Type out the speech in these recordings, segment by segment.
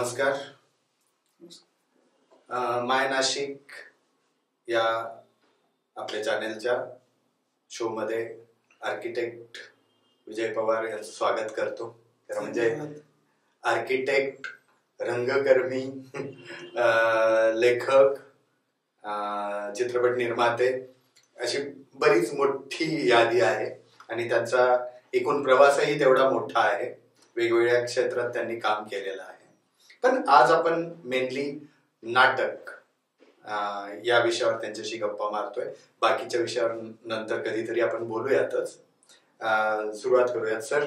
नमस्कार. माय नाशिक या आपल्या चॅनेलच्या शोमध्ये आर्किटेक्ट विजय पवार यांचं स्वागत करतो. म्हणजे आर्किटेक्ट, रंगकर्मी, लेखक, चित्रपट निर्माते अशी बरीच मोठी यादी आहे आणि त्यांचा एकूण प्रवासही तेवढा मोठा आहे. वेगवेगळ्या क्षेत्रात त्यांनी काम केलेलं आहे. पण आज आपण मेनली नाटक या विषयावर त्यांच्याशी गप्पा मारतोय. बाकीच्या विषयावर नंतर कधीतरी आपण बोलूयातच. सुरुवात करूयात. सर,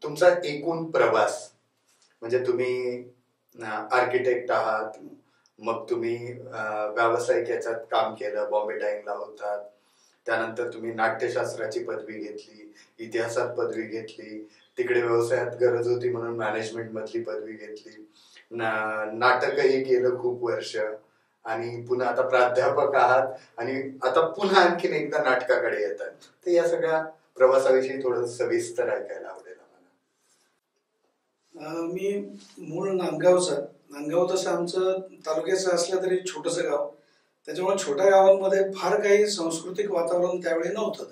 तुमचा एकूण प्रवास म्हणजे तुम्ही आर्किटेक्ट आहात, मग तुम्ही व्यावसायिक याच्यात काम केलं, बॉम्बे टाइमला होतात, त्यानंतर तुम्ही नाट्यशास्त्राची पदवी घेतली, इतिहासात पदवी घेतली, तिकडे व्यवसायात गरज होती म्हणून मॅनेजमेंट मधली पदवी घेतली, नाटकही केलं खूप वर्ष आणि पुन्हा आता प्राध्यापक आहात आणि आता पुन्हा आणखीन एकदा नाटकाकडे येतात. तर या सगळ्या प्रवासाविषयी थोडं सविस्तर ऐकायला आवडेल आम्हाला. मी मूळ नांदगाव तसं आमचं तालुक्याचं असलं तरी छोटंसं गाव, त्याच्यामुळे छोट्या गावांमध्ये फार काही सांस्कृतिक वातावरण त्यावेळी नव्हतं.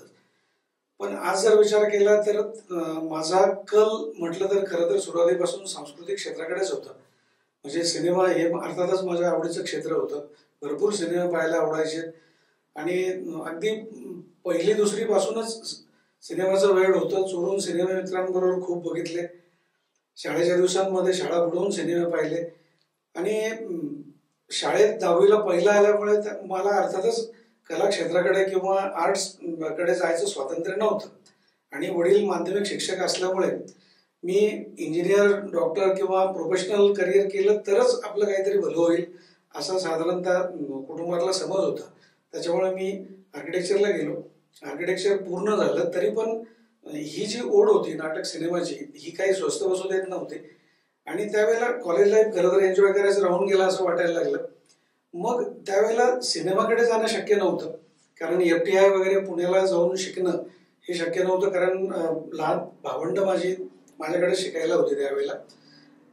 पण आज जर विचार केला तर माझा कल म्हटलं तर खरं तर सुरुवातीपासून सांस्कृतिक क्षेत्राकडेच होता. म्हणजे सिनेमा हे अर्थातच माझ्या आवडीचं क्षेत्र होतं. भरपूर सिनेमा पाहायला आवडायचे आणि अगदी पहिली दुसरी पासूनच सिनेमाचं वेळ होतं. चोरून सिनेमा मित्रांबरोबर खूप बघितले. शाळेच्या दिवसांमध्ये शाळा बुडवून सिनेमा पाहिले आणि शाळेत 10वीला पहिला आल्यामुळे मला अर्थातच कला क्षेत्राकडे किंवा आर्ट्स कडे जायचं स्वातंत्र्य नव्हतं आणि वडील माध्यमिक शिक्षक असल्यामुळे मी इंजिनियर, डॉक्टर किंवा प्रोफेशनल करिअर केलं तरच आपलं काहीतरी भलं होईल असा साधारणतः कुटुंबातला समज होता. त्याच्यामुळे मी आर्किटेक्चरला गेलो. आर्किटेक्चर पूर्ण झालं तरी पण ही जी ओढ होती नाटक सिनेमाची ही काही स्वस्त बसू देत नव्हती आणि त्यावेळेला कॉलेज लाईफ खरं तर एन्जॉय करायचं राहून गेला असं वाटायला लागलं. मग त्यावेळेला सिनेमाकडे जाणं शक्य नव्हतं कारण FTI वगैरे पुण्याला जाऊन शिकणं हे शक्य नव्हतं कारण लहान भावंड माझ्याकडे शिकायला होते त्यावेळेला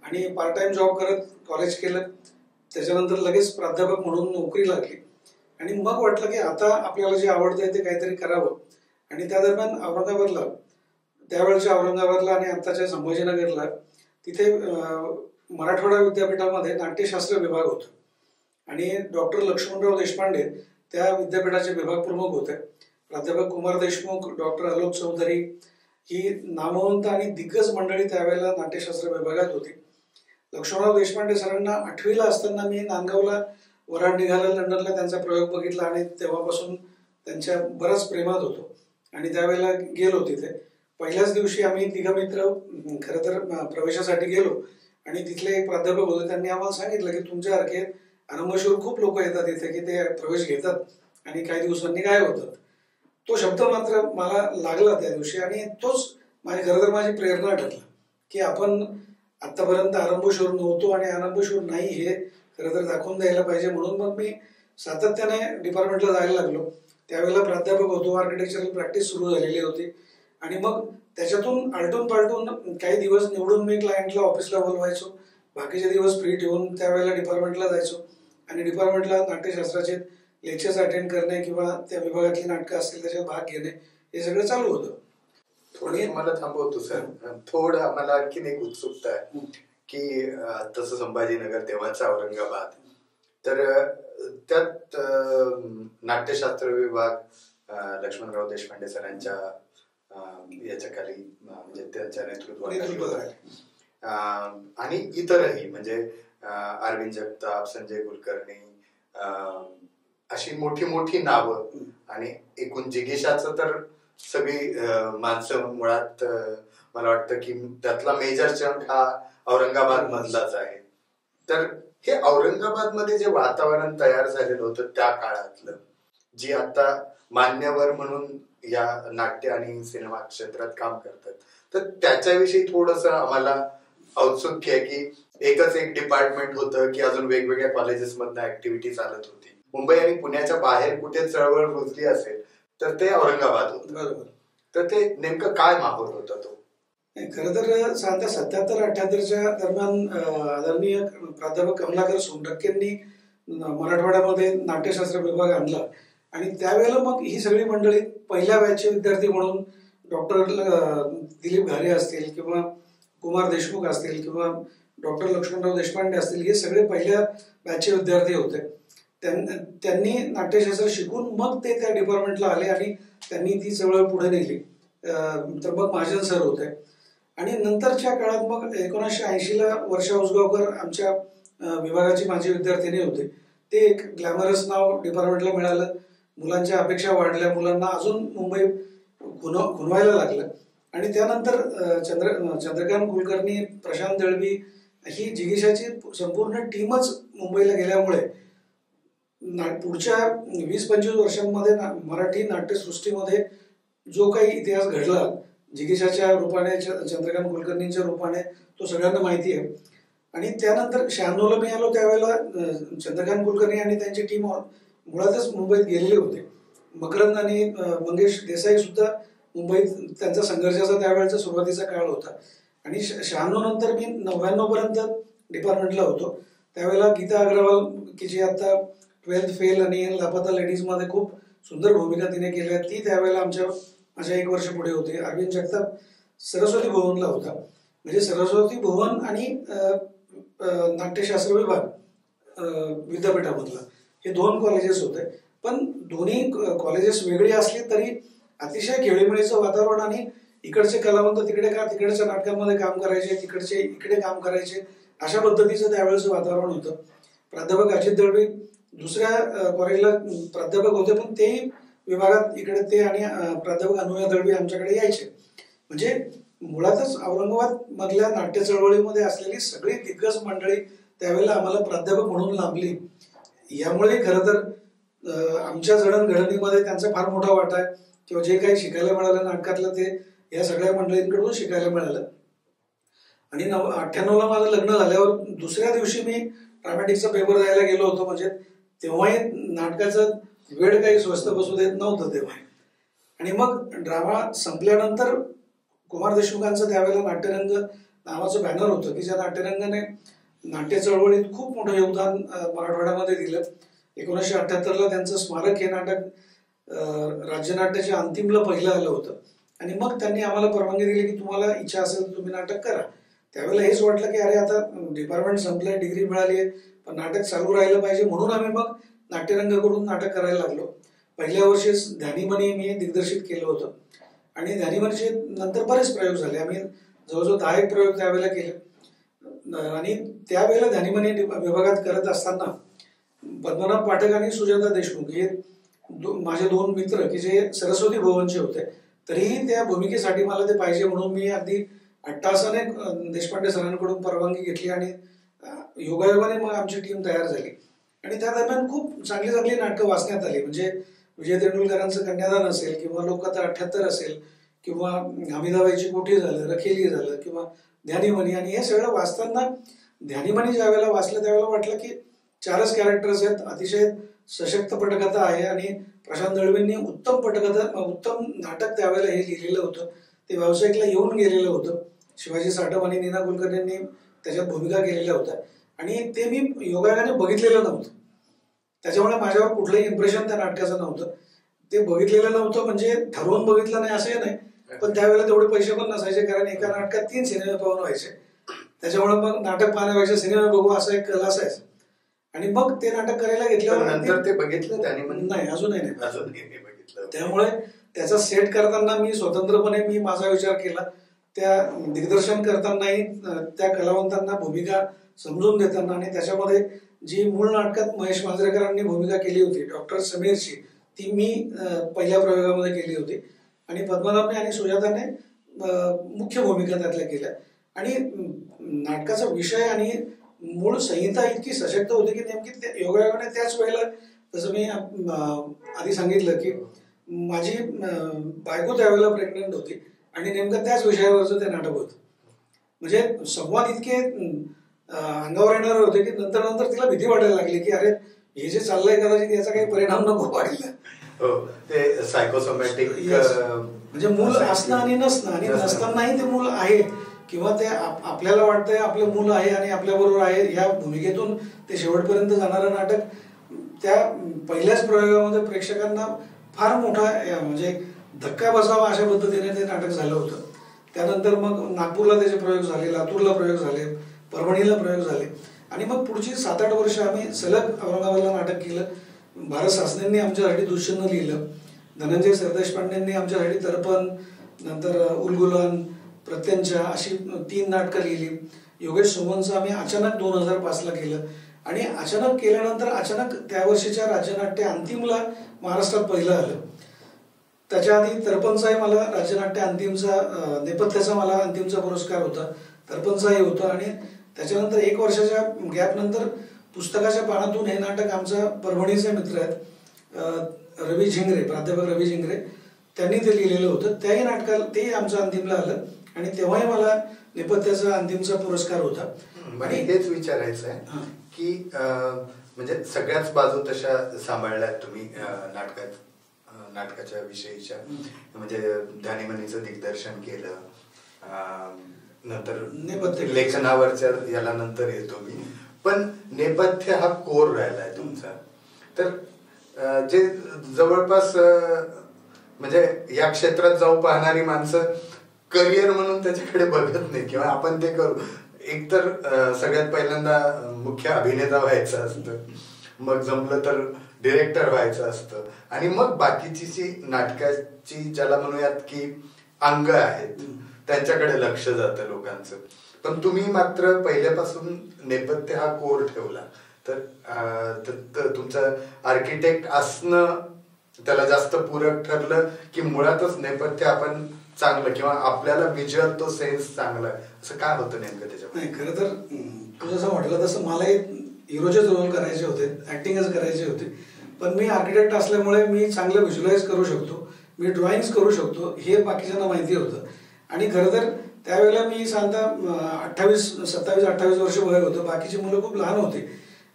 आणि पार्ट टाइम जॉब करत कॉलेज केलं. त्याच्यानंतर लगेच प्राध्यापक म्हणून नोकरी लागली आणि मग वाटलं की आता आपल्याला जे आवडतंय ते काहीतरी करावं. आणि त्या दरम्यान औरंगाबादला, त्यावेळेच्या औरंगाबादला आणि आत्ताच्या संभाजीनगरला तिथे मराठवाडा विद्यापीठामध्ये नाट्यशास्त्र विभाग होता आणि डॉक्टर लक्ष्मणराव देशपांडे त्या विद्यापीठाचे विभाग प्रमुख होते. प्राध्यापक कुमार देशमुख, डॉक्टर आलोक चौधरी ही नामवंत आणि दिग्गज मंडळी त्यावेळेला नाट्यशास्त्र विभागात होती. लक्ष्मणराव देशपांडे सरांना 8वीला असताना मी नांदगावला वराड निघाला, लंडनला त्यांचा प्रयोग बघितला आणि तेव्हापासून त्यांच्या बराच प्रेमात होतो आणि त्यावेळेला गेलो तिथे. पहिल्याच दिवशी आम्ही 3 मित्र खरं तर प्रवेशासाठी गेलो आणि तिथले एक प्राध्यापक होते. त्यांनी आम्हाला सांगितलं की तुमच्यासारखे अनमशूर खूप लोक येतात इथे की ते प्रवेश घेतात आणि काही दिवसांनी गायब होतात. तो शब्द मात्र मला लागला त्या दिवशी आणि तोच खरं तर माझी प्रेरणा ठरला की आपण आतापर्यंत आरंभशूर नव्हतो आणि आरंभशूर नाही हे खरं तर दाखवून द्यायला पाहिजे. म्हणून मग मी सातत्याने डिपार्टमेंटला जायला लागलो. त्यावेळेला प्राध्यापक होतो, आर्किटेक्चरल प्रॅक्टिस सुरू झालेली होती आणि मग त्याच्यातून आलटून पालटून काही दिवस निवडून मी क्लायंटला ऑफिसला बोलवायचो, बाकीचे दिवस फ्री ठेवून त्यावेळेला डिपार्टमेंटला जायचो आणि डिपार्टमेंटला नाट्यशास्त्राचे लेक्चर्स अटेंड करणे किंवा त्या विभागातली नाटकं असतील त्याच्यात भाग घेणे हे सगळं चालू होतं. थोडी मला थांबवतो सर. थोडं मला आणखीन एक उत्सुकता आहे की तसं संभाजीनगर तेव्हाचा औरंगाबाद, तर त्यात नाट्यशास्त्र विभाग लक्ष्मणराव देशपांडे सरांच्या याच्या खाली म्हणजे त्यांच्या नेतृत्वाखाली आणि इतरही म्हणजे अरविंद जगताप, संजय कुलकर्णी अशी मोठी मोठी नावं आणि एकूण जिगीषाचं तर सगळी माणसं मुळात मला वाटतं की त्यातला मेजर चंक हा औरंगाबाद मधलाच आहे. तर हे औरंगाबाद मध्ये जे वातावरण तयार झालेलं होतं त्या काळातलं, जी आता मान्यवर म्हणून या नाट्य आणि सिनेमा क्षेत्रात काम करतात, तर त्याच्याविषयी थोडंसं आम्हाला औत्सुक्य आहे की एकच एक डिपार्टमेंट होतं की अजून वेगवेगळ्या कॉलेजेस मधनं ऍक्टिव्हिटी चालत होती. मुंबई आणि पुण्याच्या बाहेर कुठे चळवळ रुजली असेल तर ते औरंगाबाद होतं. बरोबर. तर ते नेमकं काय माहोल होता तो? खरं तर साधारण 77-78च्या दरम्यान आदरणीय प्राध्यापक कमलाकर सोनटक्केंनी मराठवाड्यामध्ये नाट्यशास्त्र विभाग आणला आणि त्यावेळेला मग ही सगळी मंडळी पहिल्या बॅचचे विद्यार्थी म्हणून डॉक्टर दिलीप घारे असतील किंवा कुमार देशमुख असतील किंवा डॉक्टर लक्ष्मणराव देशपांडे असतील, हे सगळे पहिल्या बॅचचे विद्यार्थी होते. त्यांनी नाट्यशास्त्र शिकून मग ते त्या डिपार्टमेंटला आले आणि त्यांनी ती चळवळ पुढे नेली. तर मग महाजन सर होते आणि नंतरच्या काळात मग 1980ला वर्षा उसगावकर आमच्या विभागाची माझी विद्यार्थिनी होते. ते एक ग्लॅमरस नाव डिपार्टमेंटला मिळालं. मुलांच्या अपेक्षा वाढल्या, मुलांना अजून मुंबई खुणवायला लागलं आणि त्यानंतर चंद्रकांत कुलकर्णी, प्रशांत दळवी ही जिगीषाची संपूर्ण टीमच मुंबईला गेल्यामुळे पुढच्या 20-25 वर्षांमध्ये मराठी नाट्यसृष्टीमध्ये जो काही इतिहास घडला जिगीषाच्या रूपाने, चंद्रकांत कुलकर्णींच्या रूपाने, तो सगळ्यांना माहिती आहे. आणि त्यानंतर 96ला मी आलो त्यावेळेला चंद्रकांत कुलकर्णी आणि त्यांची टीम मुळातच मुंबईत गेलेले होते. मकरंद आणि मंगेश देसाई सुद्धा मुंबईत, त्यांचा संघर्षाचा त्यावेळेचा सुरुवातीचा काळ होता. आणि 96 नंतर मी 99 पर्यंत डिपार्टमेंटला होतो. त्यावेळेला गीता अग्रवाल की जी आता 12th फेल आणि लापता लेडीजमध्ये खूप सुंदर भूमिका तिने केल्या, ती त्यावेळेला माझ्या 1 वर्ष पुढे होते. अरविंद जगताप सरस्वती भुवनला होता. म्हणजे सरस्वती भुवन आणि नाट्यशास्त्र विभाग विद्यापीठामधला हे 2 कॉलेजेस होते. पण दोन्ही कॉलेजेस वेगळी असली तरी अतिशय खेळीमेळीचं वातावरण आणि इकडचे कलावंत तिकडच्या नाटकांमध्ये काम करायचे, तिकडचे इकडे काम करायचे, अशा पद्धतीचं त्यावेळेचं वातावरण होतं. प्राध्यापक अजित दळवी दुसऱ्या कॉलेजला प्राध्यापक होते, पण तेही विभागात इकडे ते आणि प्राध्यापक अनुया दळवी आमच्याकडे यायचे. म्हणजे मुळातच औरंगाबाद मधल्या नाट्य चळवळीमध्ये असलेली सगळी दिग्गज मंडळी त्यावेळेला आम्हाला प्राध्यापक म्हणून लाभली. यामुळे खरं तर आमच्या जडणघडणीमध्ये त्यांचा फार मोठा वाटा आहे. किंवा जे काही शिकायला मिळालं नाटकातलं ते या सगळ्या मंडळींकडून शिकायला मिळालं. आणि 98ला माझं लग्न झाल्यावर दुसऱ्या दिवशी मी ड्रामॅटिकचा पेपर द्यायला गेलो होतो. म्हणजे तेव्हाही नाटकाचं वेळ काही स्वस्त बसू देत नव्हतं तेव्हा. आणि मग ड्रामा संपल्यानंतर कुमार देशमुखांचं त्यावेळेला नाट्यरंग नावाचं बॅनर होतं की ज्या नाट्यरंगाने नाट्य चळवळीत खूप मोठं योगदान मराठवाड्यामध्ये दिलं. 1978ला त्यांचं स्मारक हे नाटक राज्यनाट्याच्या अंतिमला पहिलं आलं होतं. आणि मग त्यांनी आम्हाला परवानगी दिली की तुम्हाला इच्छा असेल तर तुम्ही नाटक करा. त्यावेळेला हेच वाटलं की अरे आता डिपार्टमेंट संपलंय, डिग्री मिळाली आहे, पण नाटक चालू राहिलं पाहिजे. म्हणून आम्ही मग नाट्यरंगाकडून नाटक करायला लागलो. पहिल्या वर्षीच ध्यानीमनी मी दिग्दर्शित केलं होतं आणि ध्यानीमनीचे नंतर बरेच प्रयोग झाले. आम्ही जवळजवळ 10 प्रयोग त्यावेळेला केले. आणि त्यावेळेला ध्यानीमनी विभागात करत असताना पद्मनाभ पाठक आणि सुजाता देशमुख हे माझे 2 मित्र की जे सरस्वती भुवनचे होते, तरीही त्या भूमिकेसाठी मला ते पाहिजे म्हणून मी अगदी अट्टासाने देशपांडे सरांकडून परवानगी घेतली आणि योगायोगाने मग आमची टीम तयार झाली. आणि त्या दरम्यान खूप चांगली चांगली नाटकं वाचण्यात आली. म्हणजे विजय तेंडुलकरांचं कन्यादान असेल किंवा लोककथा 78 असेल किंवा हमीदाबाईची कोठी झालं, रखेली झालं किंवा ध्यानीमनी. आणि हे सगळं वाचताना ध्यानीमनी ज्या वेळेला वाचलं त्यावेळेला वाटलं की 4च कॅरेक्टर्स आहेत, अतिशय सशक्त पटकथा आहे आणि प्रशांत दळवींनी उत्तम नाटक त्यावेळेला हे लिहिलेलं होतं. ते व्यावसायिकला येऊन गेलेलं होतं. शिवाजी साठम आणि नीना कुलकर्णींनी त्याच्यात भूमिका केलेल्या होत्या आणि ते मी योगायोगाने बघितलेलं नव्हतं. त्याच्यामुळे माझ्यावर कुठलंही इम्प्रेशन त्या नाटकाचं नव्हतं. ते बघितलेलं नव्हतं म्हणजे ठरवून बघितलं नाही असंही नाही, पण त्यावेळेला तेवढे पैसे पण नसायचे कारण एका नाटकात 3 सिनेमे पाहून व्हायचे. त्याच्यामुळे मग नाटक पाहण्यापेक्षा सिनेमे बघू असा एक कल असायचा. आणि मग ते नाटक करायला घेतल्यावर नंतर ते बघितलं नाही, अजूनही नाही बघितलं. त्यामुळे त्याचा सेट करताना मी स्वतंत्रपणे मी माझा विचार केला. त्या दिग्दर्शन करतानाही त्या कलावंतांना भूमिका समजून देताना आणि त्याच्यामध्ये जी मूळ नाटकात महेश मांजरेकरांनी भूमिका केली होती डॉक्टर समीरची, ती मी पहिल्या प्रयोगामध्ये केली होती. आणि पद्मनाभने आणि सुजाताने मुख्य भूमिका त्यातल्या केल्या. आणि नाटकाचा विषय आणि मूळ संहिता इतकी सशक्त होती की नेमकी योगायोगाने त्याच वेळेला, जसं मी आधी सांगितलं की माझी बायको त्यावेळेला प्रेग्नंट होती आणि नेमकं त्याच विषयावरचं ते नाटक होतं. म्हणजे संवाद इतके अंगावर येणार होते की नंतर तिला भीती वाटायला लागली की अरे हे जे चाललंय कदाचित याचा काही परिणाम नको व्हायला. हो, ते सायकोसोमॅटिक म्हणजे मूल असणं आणि नसणं, आणि नसतानाही ते मूल आहे किंवा ते आपल्याला वाटतंय आपलं मूल आहे आणि आपल्याबरोबर आहे, ह्या भूमिकेतून ते शेवटपर्यंत जाणारं नाटक त्या पहिल्याच प्रयोगामध्ये प्रेक्षकांना फार मोठा म्हणजे धक्का बसावा अशा पद्धतीने ते नाटक झालं होतं. त्यानंतर मग नागपूरला त्याचे प्रयोग झाले, लातूरला प्रयोग झाले, परभणीला प्रयोग झाले, आणि मग पुढची 7-8 वर्ष आम्ही सलग औरंगाबादला नाटक केलं. भारत सासनेंनी आमच्यासाठी दुष्यंत लिहिलं, धनंजय सरदेशपांडेंनी आमच्यासाठी दर्पण, नंतर उलगुलान, प्रत्यंचा अशी 3 नाटकं लिहिली. योगेश सोमनचं आम्ही अचानक 2005ला केलं, आणि अचानक केल्यानंतर अचानक त्या वर्षीच्या राज्यनाट्य अंतिमला महाराष्ट्रात पहिलं आलं. त्याच्या आधी दर्पणचाही मला राज्यनाट्य अंतिमचा नेपथ्याचा मला अंतिमचा पुरस्कार होता, दर्पणचाही होता. आणि त्याच्यानंतर 1 वर्षाच्या गॅपनंतर पुस्तकाच्या पानातून हे नाटक आमचा परभणीचे मित्र आहेत रवी झिंगरे, प्राध्यापक रवी झिंगरे, त्यांनी ते लिहिलेलं होतं. त्याही नाटकाला ते आमचं अंतिमला आलं, आणि तेव्हाही मला नेपथ्याचा अंतिमचा पुरस्कार होता. आणि हेच विचारायचं आहे की म्हणजे सगळ्याच बाजू तशा सांभाळल्यात तुम्ही नाटकाच्या विषयीच्या. म्हणजे ध्यानीमनीचं दिग्दर्शन केलं, नंतर लेखनावरच्या याला नंतर येतो मी, पण नेपथ्य हा कोर राहिलाय तुमचा. तर जे जवळपास म्हणजे या क्षेत्रात जाऊ पाहणारी माणसं करिअर म्हणून त्याच्याकडे बघत नाही, किंवा आपण ते करू, एकतर सगळ्यात पहिल्यांदा मुख्य अभिनेता व्हायचं असतं, मग जमलं तर डिरेक्टर व्हायचं असतं, आणि मग बाकीची जी नाटकाची ज्याला म्हणूयात की अंग आहेत त्यांच्याकडे लक्ष जातं लोकांचं. पण तुम्ही मात्र पहिल्यापासून नेपथ्य हा कोर ठेवला. तर तुमचं आर्किटेक्ट असणं त्याला जास्त पूरक ठरलं, की मुळातच नेपथ्य आपण चांगलं, किंवा आपल्याला व्हिज्युअल तो सेन्स चांगला, असं काय होतं नेमकं त्याच्यामध्ये? नाही, खरं तर तू जसं म्हटलं तसं मलाही हिरोचेच रोल करायचे होते, ऍक्टिंगच करायची होती. पण मी आर्किटेक्ट असल्यामुळे मी चांगलं व्हिज्युअलाइज करू शकतो, मी ड्रॉइंग्स करू शकतो, हे बाकीच्यांना माहिती होतं. आणि खरं तर त्यावेळेला मी साधारणतः 27-28 वर्ष वय होतं, बाकीची मुलं खूप लहान होती,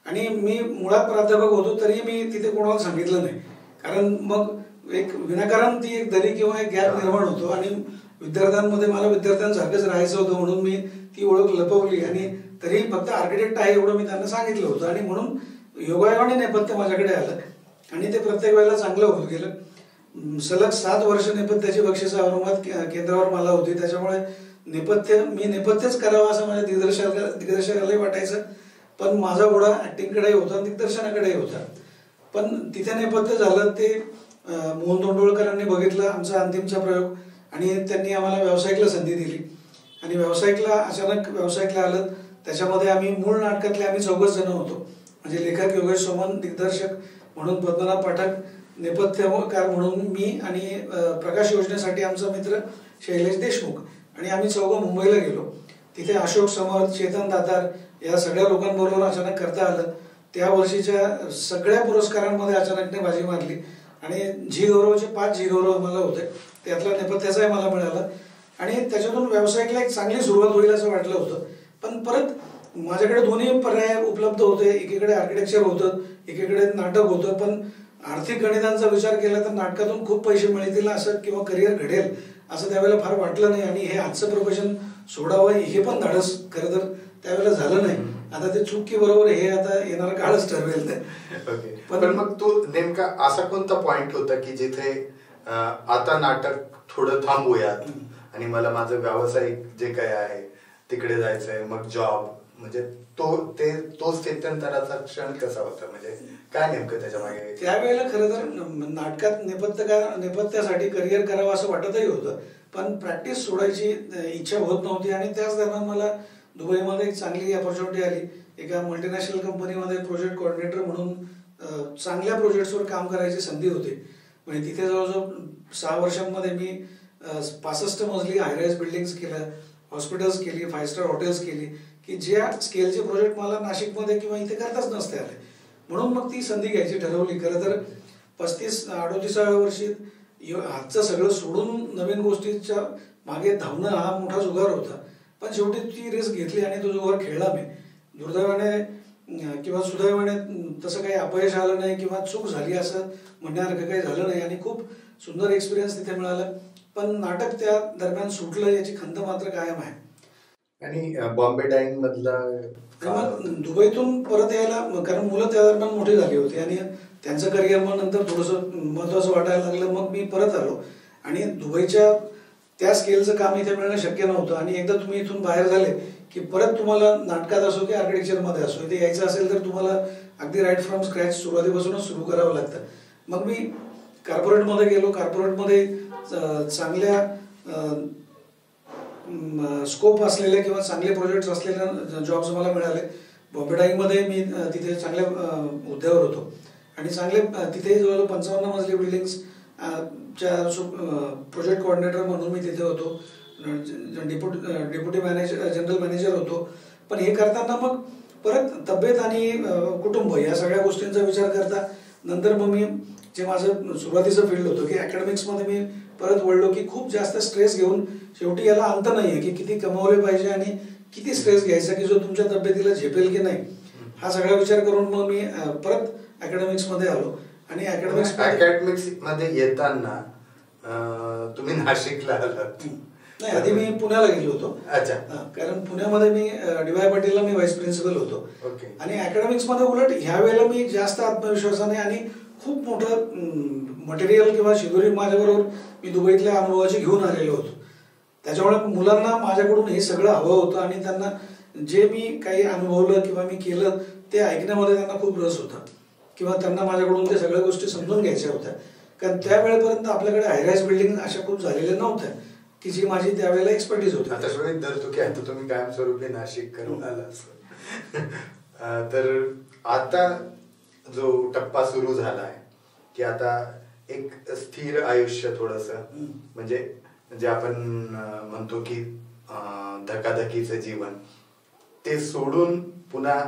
आणि मी मुळात प्राध्यापक होतो तरी मी तिथे कोणाला सांगितलं नाही. कारण मग एक विनाकारण ती एक दरी किंवा एक गॅप निर्माण होतो, आणि विद्यार्थ्यांमध्ये मला विद्यार्थ्यांसारखंच राहायचं होतं म्हणून मी ती ओळख लपवली, आणि तरी फक्त आर्किटेक्ट आहे एवढं मी त्यांना सांगितलं होतं. आणि म्हणून योगायोगाने नेपथ्य माझ्याकडे आलं, आणि ते प्रत्येक वेळेला चांगलं होत गेलं. सलग 7 वर्ष नेपथ्याची बक्षिसं औरंगाबाद केंद्रावर मला होती. त्याच्यामुळे मी नेपथ्यच करावं असं माझ्या दिग्दर्शकालाही वाटायचं, पण माझा घोडा ऍक्टिंगकडेही होता, दिग्दर्शनाकडेही होता. पण तिथे नेपथ्य झालं ते मोहन तोंडवळकरांनी बघितलं आमचा अंतिमचा प्रयोग, आणि त्यांनी आम्हाला व्यावसायिकला संधी दिली. आणि अचानक व्यावसायिकला आलं. त्याच्यामध्ये आम्ही मूळ नाटकातले आम्ही 4 जण होतो. म्हणजे लेखक योगेश सोमन, दिग्दर्शक म्हणून पद्मनाभ पाठक, नेपथ्यकार म्हणून मी, आणि प्रकाश योजनेसाठी आमचा मित्र शैलेश देशमुख, आणि आम्ही 4 मुंबईला गेलो. तिथे अशोक समर्थ, चेतन दातार या सगळ्या लोकांबरोबर अचानक करता आलं. त्या वर्षीच्या सगळ्या पुरस्कारांमध्ये अचानकने बाजी मारली, आणि झी गौरवचे 5 झी गौरव आम्हाला होते, त्यातला नेपथ्याचाही मला मिळाला. आणि त्याच्यातून व्यावसायिकला एक चांगली सुरुवात होईल असं वाटलं होतं. पण परत माझ्याकडे दोन्ही पर्याय उपलब्ध होते, एकीकडे आर्किटेक्चर होतं, एकीकडे नाटक होतं. पण आर्थिक गणितांचा विचार केला तर नाटकातून खूप पैसे मिळतील असं किंवा करिअर घडेल असं त्यावेळेला फार वाटलं नाही, आणि हे आजचं प्रोफेशन सोडावं हे पण धाडस खरं तर त्यावेळेला झालं नाही. आता ते चूक की बरोबर हे आता येणारा काळच ठरवेल ते. पण मग तो नेमका असा कोणता पॉइंट होता की जिथे आता नाटक थोडं थांबूयात आणि मला माझं व्यावसायिक जे काय आहे तिकडे जायचंय, मग जॉब, म्हणजे तो स्थित्यंतराचा क्षण कसा होता, म्हणजे काय नेमकं त्याच्या मागे? त्यावेळेला खरं तर नाटकात नेपथ्यासाठी करिअर करावं असं वाटतही होतं, पण प्रॅक्टिस सोडायची इच्छा होत नव्हती. आणि त्याच दरम्यान मला दुबईमध्ये एक चांगली अपॉर्च्युनिटी आली. एका मल्टीनॅशनल कंपनीमध्ये प्रोजेक्ट कोऑर्डिनेटर म्हणून चांगल्या प्रोजेक्ट्सवर काम करायची संधी होती. म्हणजे तिथे जवळजवळ 6 वर्षांमध्ये मी 65 मजली हायराईज बिल्डिंग्स केल्या, हॉस्पिटल्स केली, 5 स्टार हॉटेल्स केली, की ज्या स्केलचे प्रोजेक्ट मला नाशिकमध्ये किंवा इथे करताच नसते आले. म्हणून मग ती संधी घ्यायची ठरवली. खरं तर 35-38व्या वर्षी हातचं सगळं सोडून नवीन गोष्टीच्या मागे धावणं हा मोठा जुगार होता. पण शेवटी ती रिस्क घेतली आणि तो जुगार खेळला मी. दुर्दैवाने किंवा सुदैवाने तसं काही अपयश आलं नाही किंवा चूक झाली असं म्हणण्यासारखं काही झालं नाही आणि खूप सुंदर एक्सपिरियन्स तिथे मिळाला. पण नाटक त्या दरम्यान सुटलं याची खंत मात्र कायम आहे. आणि बॉम्बे डाईंग मधला मग दुबईतून परत यायला, कारण मुलं त्या दरम्यान मोठी झाली होती आणि त्यांचं करिअर मग नंतर थोडंसं महत्त्वाचं वाटायला लागलं. मग मी परत आलो आणि दुबईच्या त्या स्केलचं काम इथे मिळणं शक्य नव्हतं. आणि एकदा तुम्ही इथून बाहेर झाले की परत तुम्हाला नाटकात असो की आर्किटेक्चरमध्ये असो इथे यायचं असेल तर तुम्हाला अगदी राईट फ्रॉम स्क्रॅच सुरुवातीपासूनच सुरू करावं लागतं. मग मी कॉर्पोरेटमध्ये गेलो. कॉर्पोरेटमध्ये चांगल्या स्कोप असलेल्या किंवा चांगले प्रोजेक्ट्स असलेल्या जॉब्स मला मिळाले. बॉम्बे डाईंगमध्ये मी तिथे चांगल्या हुद्द्यावर होतो आणि चांगले तिथे जवळजवळ 55 मजली बिल्डिंग्स च्या प्रोजेक्ट कोऑर्डिनेटर म्हणून मी तिथे होतो. डेप्युटी मॅनेजर, जनरल मॅनेजर होतो. पण हे करताना मग परत तब्येत आणि कुटुंब या सगळ्या गोष्टींचा विचार करता नंतर मग मी जे माझं सुरुवातीचं फील्ड होतं की अकॅडमिक्समध्ये मी परत वळलो की खूप जास्त स्ट्रेस घेऊन शेवटी याला अंत नाही आहे की किती कमवले पाहिजे आणि किती स्ट्रेस घ्यायचा की जो तुमच्या तब्येतीला झेपेल की नाही, हा सगळा विचार करून मग मी परत अकॅडमिक्समध्ये आलो. आणि अकॅडमिक्स मध्ये येताना तुम्ही नाशिकला आलात? नाही, आधी मी पुण्याला गेलो होतो. अच्छा. कारण पुण्यामध्ये मी डी.वाय. पाटीलला मी व्हाईस प्रिन्सिपल होतो. आणि अकॅडमिक्समध्ये उलट ह्या वेळेला मी जास्त आत्मविश्वासाने आणि खूप मोठं मटेरियल किंवा शिदोरी माझ्याबरोबर मी दुबईतल्या अनुभवाची घेऊन आलेलो होतो. त्याच्यामुळे मुलांना माझ्याकडून हे सगळं हवं होतं आणि त्यांना जे मी काही अनुभवलं किंवा मी केलं ते ऐकण्यामध्ये त्यांना खूप रस होता किंवा त्यांना माझ्याकडून ते सगळ्या गोष्टी समजून घ्यायच्या होत्या. कारण त्यावेळेपर्यंत आपल्याकडे हायराईज बिल्डिंग अशा खूप झालेल्या नव्हत्या की जी माझी त्यावेळेला एक्सपर्टीज होती. आता शोधित धरतो की आता तुम्ही कायमस्वरूपी नाशिक करून आला. तर आता जो टप्पा सुरू झाला आहे की आता एक स्थिर आयुष्य थोडस म्हणजे जे आपण म्हणतो की धकाधकीचं जीवन ते सोडून पुन्हा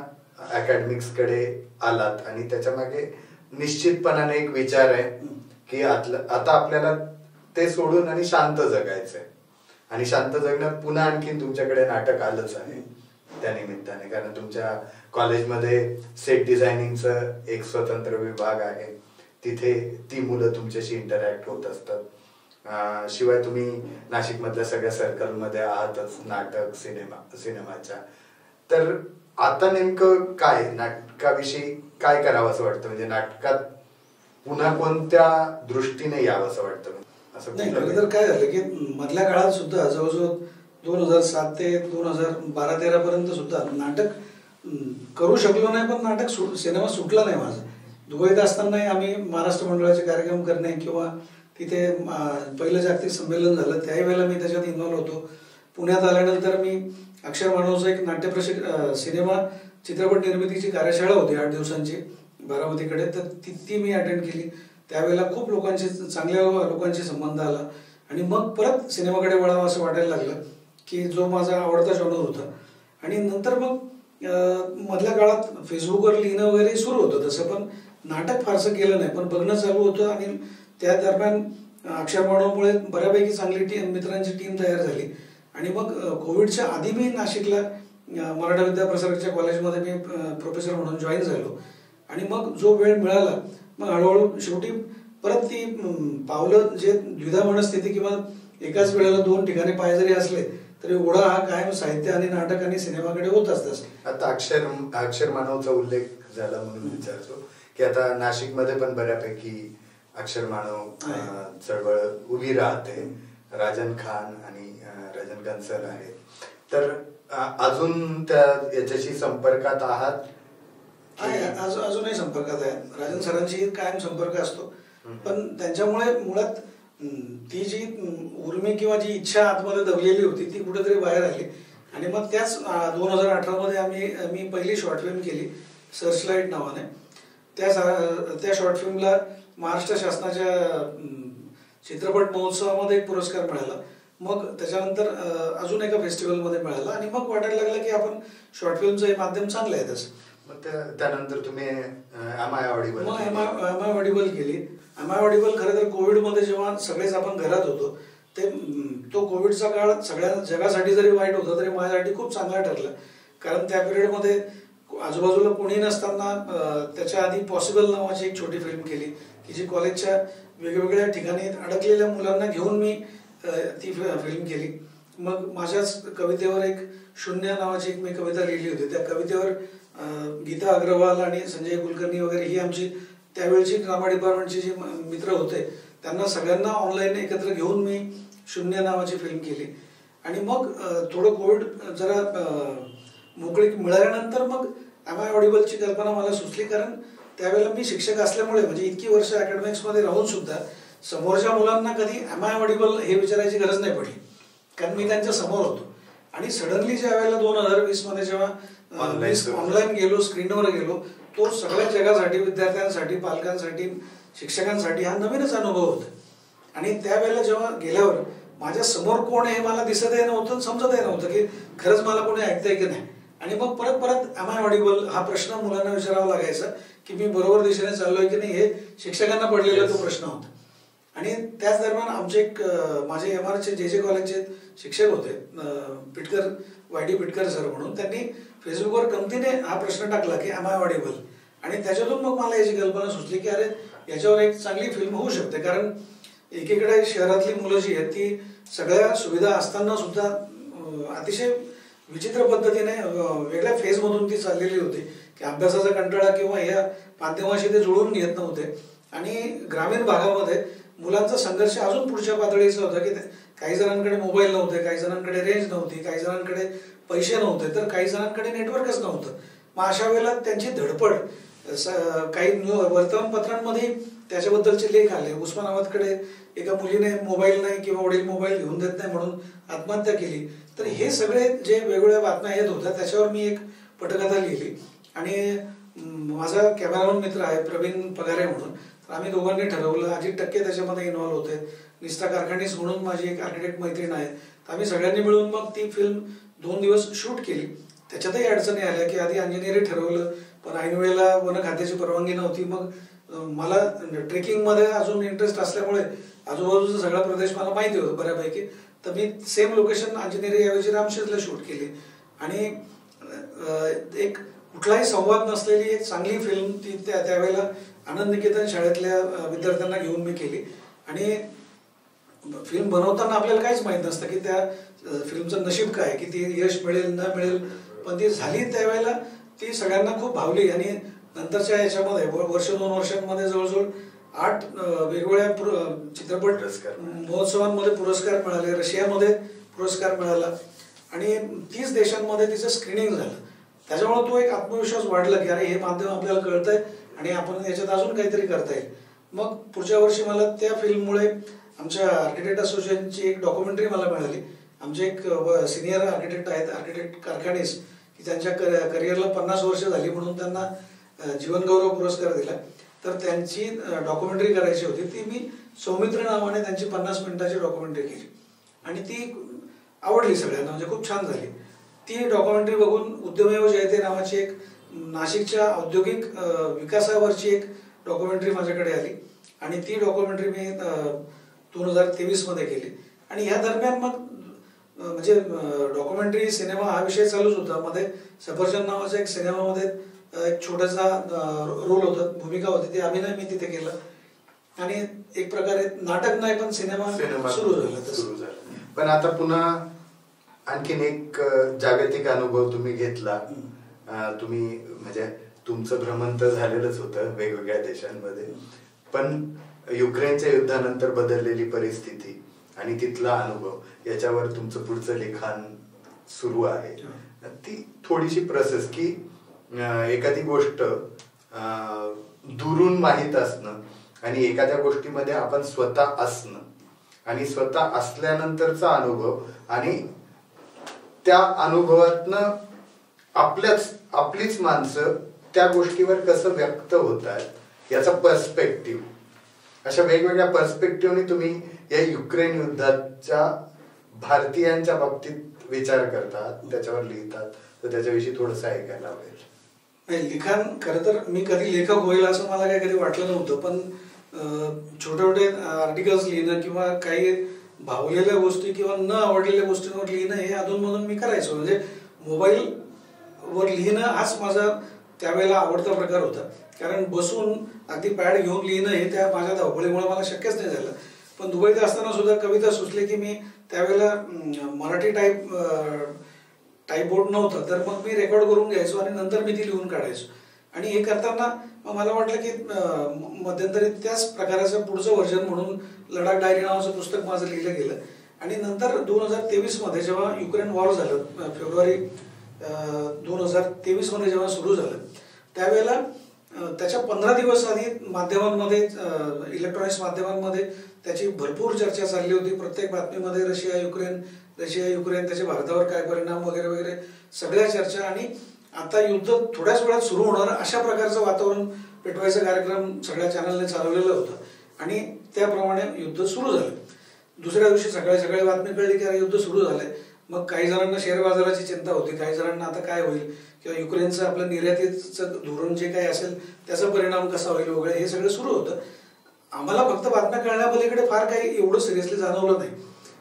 अकॅडमिक्स कडे आलात आणि त्याच्या मागे निश्चितपणाने एक विचार आहे की आता आपल्याला ते सोडून आणि शांत जगायचंय. आणि शांत जगण्यात पुन्हा आणखीन तुमच्याकडे नाटक आलंच आहे त्या निमित्ताने, कारण तुमच्या कॉलेजमध्ये सेट डिझायनिंगचं एक स्वतंत्र विभाग आहे. तिथे ती मुलं तुमच्याशी इंटरॅक्ट होत असतात. शिवाय तुम्ही नाशिक मधल्या सगळ्या सर्कलमध्ये आहातच नाटक सिनेमाच्या. तर आता नेमकं काय नाटकाविषयी काय करावं असं वाटतं, म्हणजे नाटकात पुन्हा कोणत्या दृष्टीने यावं असं वाटतं? असं नाही, तर काय झालं की मधल्या काळात सुद्धा जवळजवळ 2007 ते 2012-13 पर्यंत सुद्धा नाटक करू शकलो नाही. पण नाटक सिनेमा सुटला नाही माझा. दुबईत असतानाही आम्ही महाराष्ट्र मंडळाचे कार्यक्रम करणे किंवा तिथे पहिलं जागतिक संमेलन झालं त्याही वेळेला मी त्याच्यात इन्व्हॉल्व होतो. पुण्यात आल्यानंतर मी अक्षर मानवचं एक नाट्य सिनेमा चित्रपट निर्मितीची कार्यशाळा होती 8 दिवसांची बारामतीकडे, तर ती मी अटेंड केली. त्यावेळेला खूप चांगल्या लोकांशी संबंध आला आणि मग परत सिनेमाकडे वळावं असं वाटायला लागलं की जो माझा आवडता जॉनर होता. आणि नंतर मग मधल्या काळात फेसबुकवर लिहिणं वगैरे सुरू होतं तसं, पण नाटक फारसं केलं नाही, पण बघणं चालू होतं. आणि त्या दरम्यान अक्षर मानवमुळे बऱ्यापैकी चांगली मित्रांची टीम तयार झाली. आणि मग कोविडच्या आधी मी नाशिकला मराठा विद्याप्रसारकच्या कॉलेजमध्ये मी प्रोफेसर म्हणून जॉईन झालो. आणि मग जो वेळ मिळाला मग हळूहळू शेवटी परत ती पावलं जे द्विधा मनस्थिती किंवा एकाच वेळेला 2 ठिकाणी पाय जरी असले तरी ओढा हा कायम साहित्य आणि नाटक आणि सिनेमाकडे होत असतात. आता अक्षर मानवचा उल्लेख झाला म्हणून विचारतो की आता नाशिकमध्ये पण बऱ्यापैकी अक्षर मानव चळवळ उभी राहते. राजन खान आणि रजनीकांत सर आहेत, तर अजून त्या याच्याशी संपर्कात आहात? अजूनही संपर्कात आहे. राजन सरांशी कायम संपर्क असतो, पण त्यांच्यामुळे मुळात ती जी उर्मी किंवा जी इच्छा आतमध्ये दबलेली होती ती कुठेतरी बाहेर आली. आणि मग त्याच 2018 मध्ये मी पहिली शॉर्ट फिल्म केली सर्चलाईट नावाने. त्या शॉर्ट फिल्मला महाराष्ट्र शासनाच्या चित्रपट महोत्सवामध्ये एक पुरस्कार मिळाला. मग त्याच्यानंतर अजून एका फेस्टिवलमध्ये मिळाला आणि मग वाटायला लागलं की आपण शॉर्ट फिल्मचं हे माध्यम चांगलं आहे तसं. त्यानंतर तुम्ही एम आय ऑडिबल केली. एम आय ऑडिबल खरं तर कोविडमध्ये जेव्हा सगळेच आपण घरात होतो तो कोविडचा काळ सगळ्या जगासाठी जरी वाईट होता तरी माझ्यासाठी खूप चांगला ठरला. कारण त्या पिरियडमध्ये आजूबाजूला कोणी नसताना त्याच्या आधी पॉसिबल नावाची एक छोटी फिल्म केली की जी कॉलेजच्या वेगवेगळ्या ठिकाणी अडकलेल्या मुलांना घेऊन मी ती फिल्म केली. मग माझ्याच कवितेवर एक शून्य नावाची एक मी कविता लिहिली होती. त्या कवितेवर गीता अग्रवाल आणि संजय कुलकर्णी वगैरे ही आमची त्यावेळची ड्रामा डिपार्टमेंटचे जे मित्र होते त्यांना सगळ्यांना ऑनलाईन एकत्र घेऊन मी शून्य नावाची फिल्म केली. आणि मग थोडं कोविड जरा मोकळीक मिळाल्यानंतर मग एम आय ऑडिबलची कल्पना मला सुचली. कारण त्यावेळेला मी शिक्षक असल्यामुळे म्हणजे इतकी वर्ष अकॅडमिक्समध्ये राहून सुद्धा समोरच्या मुलांना कधी एम आय ऑडिबल हे विचारायची गरज नाही पडली कारण मी त्यांच्या समोर होतो. आणि सडनली ज्या वेळेला 2020 मध्ये जेव्हा ऑनलाईन गेलो, स्क्रीनवर गेलो, तो सगळ्या जगासाठी, विद्यार्थ्यांसाठी, पालकांसाठी, शिक्षकांसाठी हा नवीनच अनुभव होता. आणि त्यावेळेला जेव्हा गेल्यावर माझ्या समोर कोण हे मला दिसतही नव्हतं, समजतही नव्हतं की खरंच मला कोणी ऐकतंय की नाही. आणि मग परत परत एम आय ऑडिबल हा प्रश्न मुलांना विचारावा लागायचा की मी बरोबर दिशेने चाललोय की नाही, हे शिक्षकांना पडलेला तो प्रश्न होता. आणि त्याच दरम्यान आमचे एक माझे MRचे जे कॉलेजचे शिक्षक होते पिटकर, YD पिटकर सर म्हणून, त्यांनी फेसबुकवर गमतीने हा प्रश्न टाकला की एम आय ऑडिबल. आणि त्याच्यातून मग मला याची कल्पना सुचली की अरे याच्यावर एक चांगली फिल्म होऊ शकते. कारण एकीकडे शहरातली मुलं जी आहेत ती सगळ्या सुविधा असताना सुद्धा अतिशय विचित्र पद्धतीने वेगळ्या फेजमधून ती चाललेली होती की अभ्यासाचा कंटाळा किंवा या माध्यमाशी ते जुळून घेत नव्हते. आणि ग्रामीण भागामध्ये मुलांचा संघर्ष अजून पुढच्या पातळीचा होता की काही जणांकडे मोबाईल नव्हते, काही जणांकडे रेंज नव्हती, काही जणांकडे पैसे नव्हते, तर काही जणांकडे नेटवर्कच नव्हतं. मग अशा वेळेला त्यांची धडपड, काही वर्तमानपत्रांमध्ये त्याच्याबद्दलचे लेख आले. उस्मानाबादकडे एका मुलीने मोबाईल नाही किंवा वडील मोबाईल घेऊन देत नाही म्हणून आत्महत्या केली. तर हे सगळे जे वेगवेगळ्या बातम्या येत होत्या त्याच्यावर मी एक पटकथा लिहिली. आणि माझा कॅमेरामन मित्र आहे प्रवीण पगारे म्हणून, तर आम्ही दोघांनी ठरवलं, अजित टक्के त्याच्यामध्ये इन्व्हॉल्व होते, निस्ता कारखानीस म्हणून माझी एक आर्किटेक्ट मैत्रीण आहे, तर आम्ही सगळ्यांनी मिळून मग ती फिल्म 2 दिवस शूट केली. त्याच्यातही अडचणी आल्या की आधी इंजिनिअरिंग ठरवलं पण ऐन वेळेला वन खात्याची परवानगी नव्हती. मग मला ट्रेकिंगमध्ये अजून इंटरेस्ट असल्यामुळे आजूबाजूचा सगळा प्रदेश मला माहिती होता बऱ्यापैकी, तर मी सेम लोकेशन इंजिनिअरिंग ऐवजी रामशेजला शूट केली. आणि एक कुठलाही संवाद नसलेली एक चांगली फिल्म ती त्यावेळेला आनंद निकेतन शाळेतल्या विद्यार्थ्यांना घेऊन मी केली. आणि फिल्म बनवताना आपल्याला काहीच माहीत नसतं की त्या फिल्मचं नशीब काय, की ती यश मिळेल न मिळेल, पण ती झाली त्यावेळेला ती सगळ्यांना खूप भावली. आणि नंतरच्या याच्यामध्ये वर्ष 2 वर्षांमध्ये जवळजवळ 8 वेगवेगळ्या चित्रपट महोत्सवांमध्ये पुरस्कार मिळाले, रशियामध्ये पुरस्कार मिळाला आणि 30 देशांमध्ये तिचं स्क्रीनिंग झालं. त्याच्यामुळे तो एक आत्मविश्वास वाढला की अरे हे माध्यम आपल्याला कळतंय आणि आपण याच्यात अजून काहीतरी करता येईल. मग पुढच्या वर्षी मला त्या फिल्ममुळे आमच्या आर्किटेक्ट असोसिएशनची एक डॉक्युमेंटरी मला मिळाली. आमचे एक सिनियर आर्किटेक्ट आहेत, आर्किटेक्ट कारखानीस, की त्यांच्या करिअरला 50 वर्ष झाली म्हणून त्यांना जीवनगौरव पुरस्कार दिला. तर त्यांची डॉक्युमेंटरी करायची होती, ती मी सौमित्र नावाने त्यांची 50 मिनिटाची डॉक्युमेंटरी केली आणि ती आवडली सगळ्यांना, म्हणजे खूप छान झाली. ती डॉक्युमेंटरी बघून उद्यमेव जयते नावाची एक नाशिकच्या औद्योगिक विकासावरची एक डॉक्युमेंटरी माझ्याकडे आली आणि ती डॉक्युमेंटरी मी 2023 मध्ये केली. आणि ह्या दरम्यान मग म्हणजे डॉक्युमेंटरी सिनेमा हा विषय चालूच होता. मध्ये सफरचंद नावाच्या एक सिनेमामध्ये एक छोटासा रोल होता, भूमिका होती, ती अभिनय मी तिथे केला आणि एक प्रकारे नाटक नाही पण सिनेमा सुरू झाला. पण आता पुन्हा आणखीन एक जागतिक अनुभव तुम्ही घेतला. तुम्ही म्हणजे तुमचं भ्रमण तर झालेलंच होतं वेगवेगळ्या देशांमध्ये, पण युक्रेनच्या युद्धानंतर बदललेली परिस्थिती आणि तिथला अनुभव याच्यावर तुमचं पुढचं लिखाण सुरू आहे. ती थोडीशी प्रोसेस की एखादी गोष्ट दुरून माहीत असणं आणि एखाद्या गोष्टीमध्ये आपण स्वतः असणं आणि स्वतः असल्यानंतरचा अनुभव आणि त्या अनुभवातनं आपलीच माणसं त्या गोष्टीवर कसं व्यक्त होत आहेत याचा पर्स्पेक्टिव्ह, अशा वेगवेगळ्या पर्स्पेक्टिव्हने तुम्ही या युक्रेन युद्धाच्या भारतीयांच्या बाबतीत विचार करतात, त्याच्यावर लिहितात, तर त्याच्याविषयी थोडंसं ऐकायला आवडेल. लिखाण खरं तर मी कधी लेखक होईल असं मला काही कधी वाटलं नव्हतं, पण छोटे छोटे आर्टिकल्स लिहिणं किंवा काही भावलेल्या गोष्टी किंवा न आवडलेल्या गोष्टींवर लिहिणं हे अधूनमधून मी करायचो. म्हणजे मोबाईल वर लिहिणं हाच माझा त्यावेळेला आवडता प्रकार होता. कारण बसून अगदी पॅड घेऊन लिहिणं हे त्या माझ्या धावपळीमुळे मला शक्यच नाही झालं. पण दुबईत असताना सुद्धा कविता सुचली की मी त्यावेळेला मराठी टाईपबोर्ड नव्हतं, तर मग मी रेकॉर्ड करून घ्यायचो आणि नंतर मी ती लिहून काढायचो. आणि हे करताना मला वाटलं की मध्यंतरी त्याच प्रकाराचं पुढचं व्हर्जन म्हणून लडाख डायरी नावाचं पुस्तक माझं लिहिलं गेलं. आणि नंतर 2023 मध्ये जेव्हा युक्रेन वॉर झालं, फेब्रुवारी 2023 मध्ये जेव्हा सुरू झालं, त्यावेळेला त्याच्या 15 दिवस आधी माध्यमांमध्ये, इलेक्ट्रॉनिक्स माध्यमांमध्ये त्याची भरपूर चर्चा चालली होती. प्रत्येक बातमीमध्ये रशिया युक्रेन त्याचे भारतावर काय परिणाम वगैरे वगैरे सगळ्या चर्चा. आणि आता युद्ध थोड्याच वेळात सुरू होणार अशा प्रकारचं वातावरण पेटवायचा कार्यक्रम सगळ्या चॅनलने चालवलेला होता. आणि त्याप्रमाणे युद्ध सुरू झालं. दुसऱ्या दिवशी सकाळी बातमी कळली की युद्ध सुरू झालंय. मग काही जणांना शेअर बाजाराची चिंता होती, काही जणांना आता काय होईल किंवा युक्रेनचं आपलं निर्यातीचं धोरण जे काही असेल त्याचा परिणाम कसा होईल वगैरे हे सगळं सुरू होतं. आम्हाला फक्त बातम्या कळण्यापलीकडे फार काही एवढं सिरियसली जाणवलं नाही.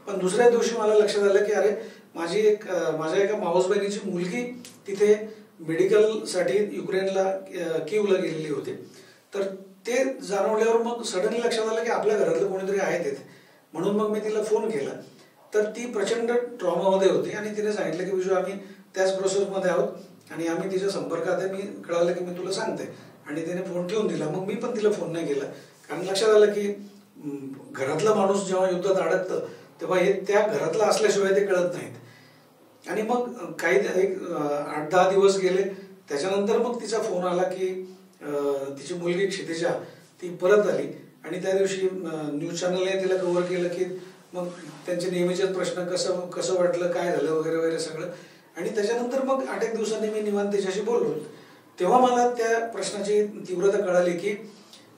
पण दुसऱ्या दिवशी मला लक्षात आलं की अरे माझ्या एका मावस बहिणीची मुलगी तिथे मेडिकलसाठी युक्रेनला कीवला गेलेली होती. तर ते जाणवल्यावर मग सडनली लक्षात आलं की आपल्या घरातलं कोणीतरी आहे तिथे. म्हणून मग मी तिला फोन केला. तर ती प्रचंड ट्रॉमामध्ये होती आणि तिने सांगितलं की विजू आम्ही त्याच प्रोसेसमध्ये आहोत आणि आम्ही तिच्या संपर्कात आहे. मी कळालं की मी तुला सांगते. आणि तिने फोन ठेवून दिला. मग मी पण तिला फोन नाही केला, कारण लक्षात आलं की घरातला माणूस जेव्हा युद्धात अडकतं तेव्हा हे त्या घरातला असल्याशिवाय ते कळत नाहीत. आणि मग काही 8-10 दिवस गेले. त्याच्यानंतर मग तिचा फोन आला की तिची मुलगी क्षितिजा ती परत आली. आणि त्या दिवशी न्यूज चॅनलने तिला कव्हर केलं की मग त्यांचे नेहमीचेच प्रश्न, कसं वाटलं, काय झालं वगैरे वगैरे सगळं. आणि त्याच्यानंतर मग 8-1 दिवसांनी मी निवांत तिच्याशी बोललो. तेव्हा मला त्या प्रश्नाची तीव्रता कळाली की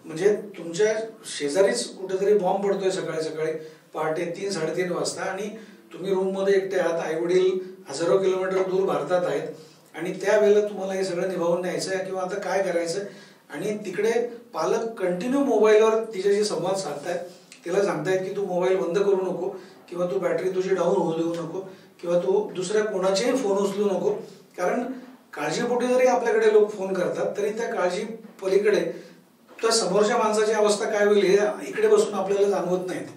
म्हणजे तुमच्या शेजारीच कुठेतरी बॉम्ब पडतोय सकाळी पहाटे 3-3:30 वाजता आणि तुम्ही रूममध्ये एकटे आहात. आईवडील हजारो किलोमीटर दूर भारतात आहेत आणि त्यावेळेला तुम्हाला हे सगळं निभावून न्यायचं आहे किंवा आता काय करायचं. आणि तिकडे पालक कंटिन्यू मोबाईलवर तिच्याशी संवाद साधतायत. तिला सांगतायत की तू मोबाईल बंद करू नको किंवा तू बॅटरी तुझी डाऊन होऊ देऊ नको किंवा तू दुसऱ्या कोणाचेही फोन उचलू नको. कारण काळजीपोटी जरी आपल्याकडे लोक फोन करतात तरी त्या काळजी पलीकडे त्या समोरच्या माणसाची अवस्था काय होईल हे इकडे बसून आपल्याला जाणवत नाहीत.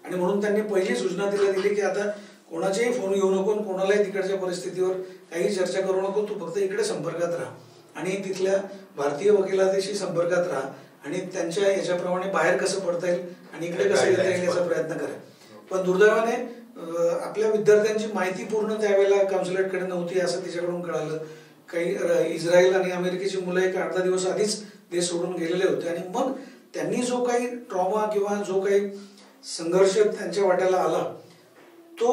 आणि म्हणून त्यांनी पहिली सूचना तिला दिली की आता कोणाचेही फोन घेऊ नको, कोणालाही तिकडच्या परिस्थितीवर काही चर्चा करू नको, तू फक्त इकडे संपर्कात राहा आणि तिथल्या भारतीय वकिलांशी संपर्कात राहा आणि त्यांच्या याच्याप्रमाणे बाहेर कसं पडता येईल आणि इकडे कसं येता येईल याचा प्रयत्न करा. पण दुर्दैवाने आपल्या विद्यार्थ्यांची माहिती पूर्ण त्यावेळेला कॉन्सुलेटकडे नव्हती असं तिच्याकडून कळालं. काही इस्रायल आणि अमेरिकेची मुलं 8-10 दिवस आधीच देश सोडून गेलेले होते. आणि मग त्यांनी जो काही ट्रॉमा किंवा जो काही संघर्ष त्यांच्या वाट्याला आला तो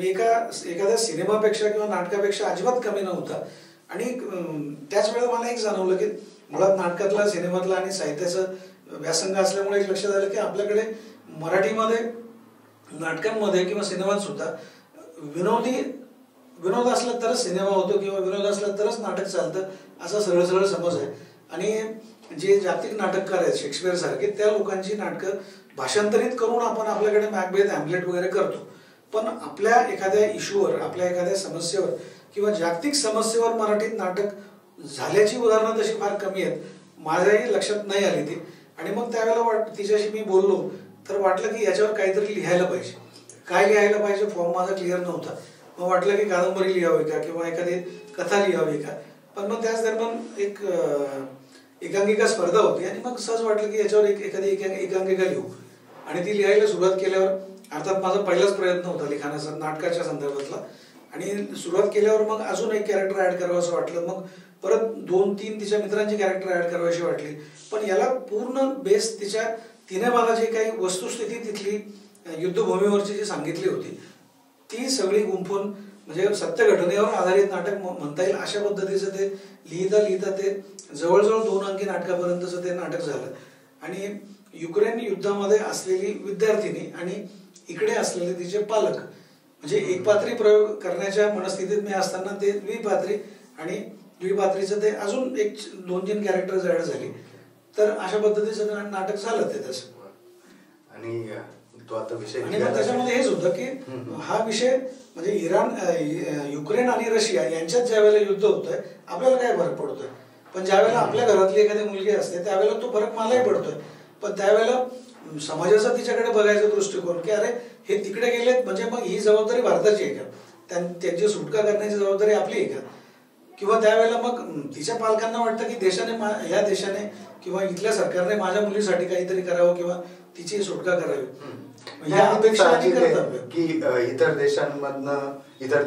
एखाद्या सिनेमापेक्षा किंवा नाटकापेक्षा अजिबात कमी नव्हता. आणि त्याच वेळेला मला एक जाणवलं की मुळात नाटकातला, सिनेमातला आणि साहित्याचं व्यासंग असल्यामुळे एक लक्षात आलं की आपल्याकडे मराठीमध्ये नाटकांमध्ये किंवा सिनेमात सुद्धा विनोद असला तरच सिनेमा होतो किंवा विनोद असला तरच नाटक चालतं असा सरळ समज आहे. आणि जे जागतिक नाटककार आहेत शेक्सपियर सारखे त्या लोकांची नाटकं भाषांतरित करून आपण आपल्याकडे मॅकबेथ, हॅम्लेट वगैरे करतो. पण आपल्या एखाद्या इश्यूवर, आपल्या एखाद्या समस्येवर किंवा जागतिक समस्येवर मराठीत नाटक झाल्याची उदाहरणं तशी फार कमी आहेत. माझ्याही लक्षात नाही आली ती. आणि मग त्यावेळेला तिच्याशी मी बोललो तर वाटलं की याच्यावर काहीतरी लिहायला पाहिजे. काय लिहायला पाहिजे फॉर्म माझा क्लिअर नव्हता. मग वाटलं की कादंबरी लिहावी का किंवा एखादी कथा लिहावी का. पण मग त्याच दरम्यान एक एकांकिका स्पर्धा होती आणि मग सहज वाटलं की याच्यावर एखादी एकांकिका लिहू. आणि ती लिहायला सुरुवात केल्यावर अर्थात माझा पहिलाच प्रयत्न होता लिखाणाचा नाटकाच्या संदर्भातला. आणि सुरुवात केल्यावर मग अजून एक कॅरेक्टर ऍड करावं असं वाटलं. मग परत 2-3 तिच्या मित्रांची कॅरेक्टर ऍड करावीशी वाटली. पण याला पूर्ण बेस तिने मला जे काही वस्तुस्थिती तिथली युद्धभूमीवरची जी सांगितली होती ती सगळी गुंफून म्हणजे सत्य घटनेवर आधारित नाटक म्हणता येईल अशा पद्धतीचं ते लिहिता ते जवळजवळ 2 अंकी नाटकापर्यंतचं ते नाटक झालं. आणि युक्रेन युद्धामध्ये असलेली विद्यार्थिनी आणि इकडे असलेले तिचे पालक म्हणजे एकपात्री प्रयोग करण्याच्या मनस्थितीत मी असताना ते द्विपात्री आणि द्विपात्रीचं ते अजून 1-2-3 कॅरेक्टर्स ऍड झाली. तर अशा पद्धतीचं नाटक झालं ते तसं. आणि तो आता विषय आणि मग त्याच्यामध्ये हेच होतं की हा विषय म्हणजे युक्रेन आणि रशिया यांच्यात ज्या वेळेला युद्ध होतंय आपल्याला काय फरक पडतोय, पण ज्या वेळेला आपल्या घरातली एखादी मुलगी असते त्यावेळेला तो फरक मलाही पडतोय. पण त्यावेळेला समाजाचा तिच्याकडे बघायचा दृष्टिकोन की अरे हे तिकडे गेलेत म्हणजे मग ही जबाबदारी भारताची आहे का, त्यांची सुटका करण्याची जबाबदारी आपली आहे का, किंवा त्यावेळेला मग तिच्या पालकांना वाटतं की या देशाने किंवा इथल्या सरकारने माझ्या मुलीसाठी काहीतरी करावं किंवा तिची सुटका करावी. की इतर देशांमधनं इतर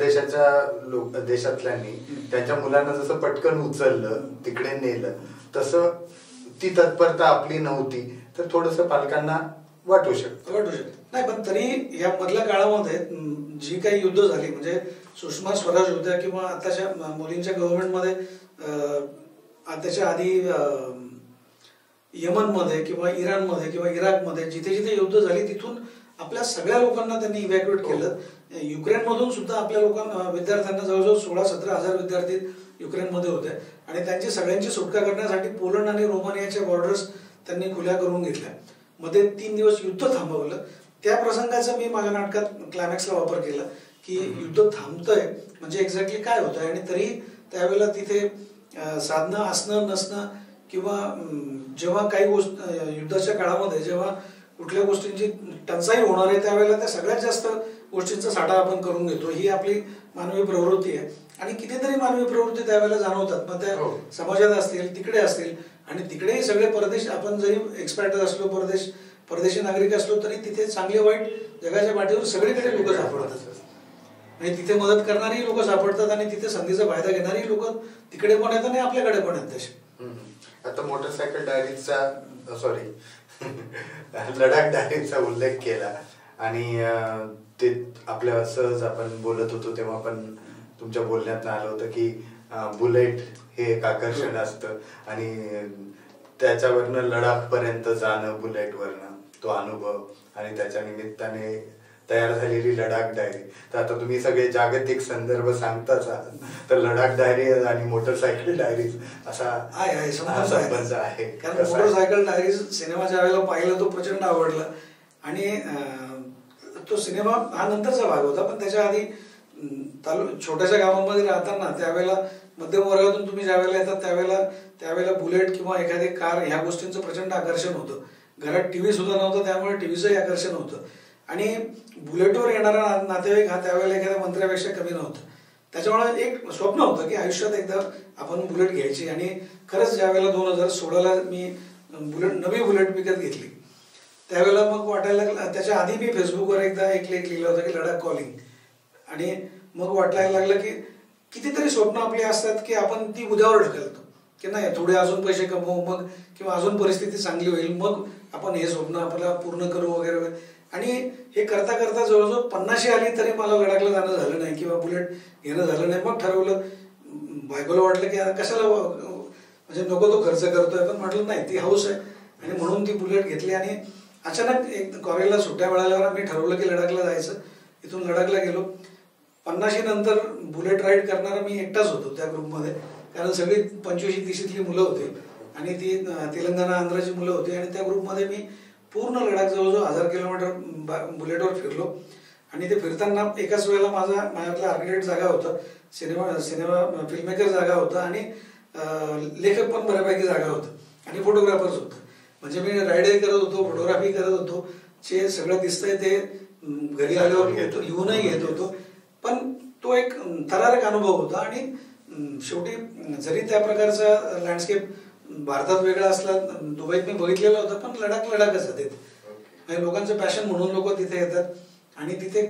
देशातल्यांनी त्यांच्या मुलांना जसं पटकन उचललं तिकडे नेलं तसं ती तत्परता आपली नव्हती, तर थोडस पालकांना वाटू शकतं. नाही, पण तरी या मधल्या काळामध्ये जी काही युद्ध झाली म्हणजे सुषमा स्वराज होत्या किंवा आताच्या मुलींच्या गव्हर्नमेंटमध्ये, त्याच्या आधी यमनमध्ये किंवा इराणमध्ये किंवा इराकमध्ये जिथे जिथे युद्ध झाली तिथून आपल्या सगळ्या लोकांना त्यांनी इव्हॅक्युएट केलं. युक्रेनमधून सुद्धा आपल्या विद्यार्थ्यांना जवळजवळ 16-17 हजार विद्यार्थी युक्रेनमध्ये होते आणि त्यांची सगळ्यांची सुटका करण्यासाठी पोलंड आणि रोमानियाच्या बॉर्डर्स त्यांनी खुल्या करून घेतल्या. मध्ये 3 दिवस युद्ध थांबवलं. त्या प्रसंगाचा मी माझ्या नाटकात क्लायमॅक्सला वापर केला की युद्ध थांबतंय म्हणजे एक्झॅक्टली काय होतंय, आणि तरी त्यावेळेला तिथे साधनं असणं नसणं किंवा जेव्हा काही युद्धाच्या काळामध्ये जेव्हा कुठल्या गोष्टींची टंचाई होणार आहे त्यावेळेला त्या सगळ्यात जास्त गोष्टींचा साठा आपण करून घेतो. ही आपली मानवी प्रवृत्ती आहे आणि कितीतरी मानवी प्रवृत्ती त्यावेळेला जाणवतात. मग त्या समाजात असतील, तिकडे असतील, आणि तिकडेही सगळे परदेश, आपण जरी एक्सपॅट असलो, परदेशी नागरिक असलो तरी तिथे चांगले वाईट जगाच्या पाठीवर सगळीकडे लोक सापडतात आणि तिथे मदत करणारी लोक सापडतात आणि तिथे संधीचा फायदा घेणारी लोक तिकडे पण येतात आणि आपल्याकडे पण येतात तसे. आता मोटरसायकल डायरीचा लडाख डायरीचा उल्लेख केला आणि ते आपल्या सहज आपण बोलत होतो तेव्हा पण तुमच्या बोलण्यात आलं होतं की बुलेट हे एक आकर्षण असतं आणि त्याच्यावरनं लडाख पर्यंत जाणं बुलेटवरनं तो अनुभव आणि त्याच्या निमित्ताने तयार झालेली लडाख डायरी. तर आता तुम्ही सगळे जागतिक संदर्भ सांगताच आहात, तर लडाख डायरी आणि मोटरसायकल डायरीज असा संबंध आहे. कारण मोटरसायकल डायरीज सिनेमा ज्या वेळेला पाहिला तो प्रचंड आवडला आणि तो सिनेमा हा नंतरचा भाग होता, पण त्याच्या आधी छोट्याशा गावांमध्ये राहताना त्यावेळेला मध्यम वर्गातून तुम्ही ज्या वेळेला येतात त्यावेळेला बुलेट किंवा एखादी कार ह्या गोष्टींचं प्रचंड आकर्षण होतं. घरात टीव्ही सुद्धा नव्हतं त्यामुळे टीव्हीचंही आकर्षण होतं आणि बुलेटवर येणारा नातेवाईक हा त्यावेळेला एखाद्या मंत्र्यापेक्षा कमी नव्हता. त्याच्यामुळे एक स्वप्न होतं की आयुष्यात एकदा आपण बुलेट घ्यायची आणि खरंच ज्या वेळेला 2016ला मी नवी बुलेट विकत घेतली त्यावेळेला मग वाटायला लागलं. त्याच्या आधी मी फेसबुकवर एकदा एक लेख लिहिला होता की लडाख कॉलिंग, आणि मग वाटायला लागलं की कितीतरी स्वप्न आपली असतात की आपण ती उद्यावर ढकलतो की नाही थोडे अजून पैसे कमवू मग किंवा अजून परिस्थिती चांगली होईल मग आपण हे स्वप्न आपल्याला पूर्ण करू वगैरे. आणि हे करता करता जवळजवळ 50 आली तरी मला लडाखला जाणं झालं नाही किंवा बुलेट घेणं झालं नाही. मग ठरवलं, बायकोला वाटलं की कशाला म्हणजे नको तो खर्च करतोय, पण म्हटलं नाही ती हौस आहे आणि म्हणून ती बुलेट घेतली. आणि अचानक एक कॉलेजला सुट्ट्या मिळाल्यावर आम्ही ठरवलं की लडाखला जायचं. इथून लडाखला गेलो. 50 नंतर बुलेट राईड करणारा मी एकटाच होतो त्या ग्रुपमध्ये, कारण सगळी 25-30 मुलं होती आणि ती तेलंगणा आंध्राची मुलं होती आणि त्या ग्रुपमध्ये मी पूर्ण लडाख जवळजवळ 1000 किलोमीटर बुलेटवर फिरलो. आणि ते फिरताना एकाच वेळेला माझ्यातला आर्किटेक्ट जागा होता, सिनेमा फिल्ममेकर जागा होता आणि लेखक पण बऱ्यापैकी जागा होता आणि फोटोग्राफर्स होतं. म्हणजे मी राईडही करत होतो, फोटोग्राफी करत होतो. जे सगळं दिसतंय ते घरी आल्यावर लिहूनही घेत होतो. पण तो एक थरारक अनुभव होता आणि शेवटी जरी त्या प्रकारचा लँडस्केप भारतात वेगळा असला, दुबईत मी बघितलेला होता, पण लडाखच आहे. तिथे लोकांचं पॅशन म्हणून लोक तिथे येतात आणि तिथे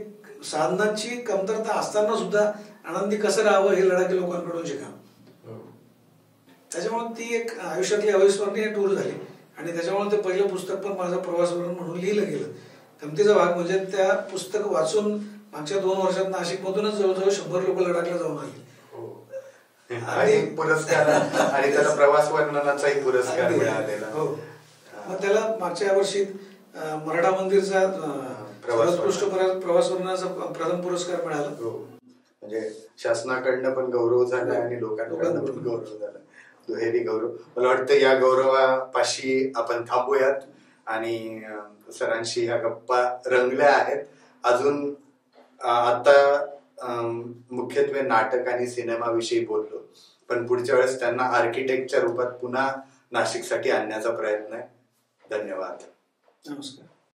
साधनांची कमतरता असताना सुद्धा आनंदी कसं राहावं हे लडाखी लोकांकडून शिकावं. त्याच्यामुळे ती एक आयुष्यातली अविस्मरणीय टूर झाली आणि त्याच्यामुळे ते पहिलं पुस्तक पण माझं प्रवासवर्णन म्हणून लिहिलं गेलं. गमतीचा भाग म्हणजे त्या पुस्तक वाचून मागच्या 2 वर्षात नाशिकमधूनच जवळजवळ 100 लोक लडाखला जाऊन आले आणि पुरस्कार आणि त्याला प्रवास वर्णनाचाही पुरस्कार मिळालेला. मग त्याला मागच्या वर्षी मराठा मंदिरचा सर्वोत्कृष्ट प्रवास वर्णनाचा प्रथम पुरस्कार मिळाला. म्हणजे शासनाकडनं पण गौरव झाला आणि लोकांकडनं पण गौरव झाला, दुहेरी गौरव. मला वाटतं या गौरवापाशी आपण थांबूयात आणि सरांशी ह्या गप्पा रंगल्या आहेत. अजून आता मुख्यत्वे नाटक आणि सिनेमाविषयी बोललो, पण पुढच्या वेळेस त्यांना आर्किटेक्टच्या रूपात पुन्हा नाशिकसाठी आणण्याचा प्रयत्न आहे. धन्यवाद. नमस्कार.